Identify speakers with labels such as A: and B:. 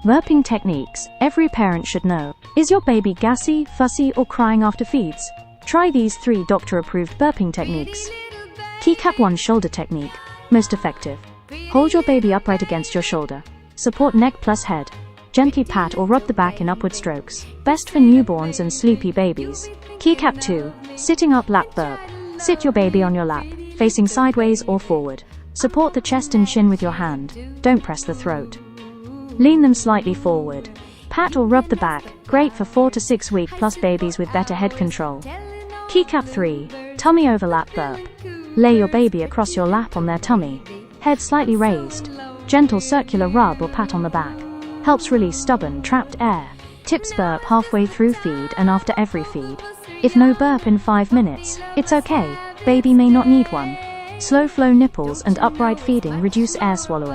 A: Burping techniques every parent should know. Is your baby gassy, fussy, or crying after feeds? Try these 3 doctor-approved burping techniques. Kneecap 1 shoulder technique. Most effective. Hold your baby upright against your shoulder. Support neck plus head. Gently pat or rub the back in upward strokes. Best for newborns and sleepy babies. Kneecap 2. Sitting up lap burp. Sit your baby on your lap, facing sideways or forward. Support the chest and chin with your hand. Don't press the throat. Lean them slightly forward. Pat or rub the back, great for 4 to 6 week plus babies with better head control. Kneecap 3. Tummy over lap burp. Lay your baby across your lap on their tummy. Head slightly raised. Gentle circular rub or pat on the back. Helps release stubborn, trapped air. Tips: burp halfway through feed and after every feed. If no burp in 5 minutes, it's okay, baby may not need one. Slow flow nipples and upright feeding reduce air swallowing.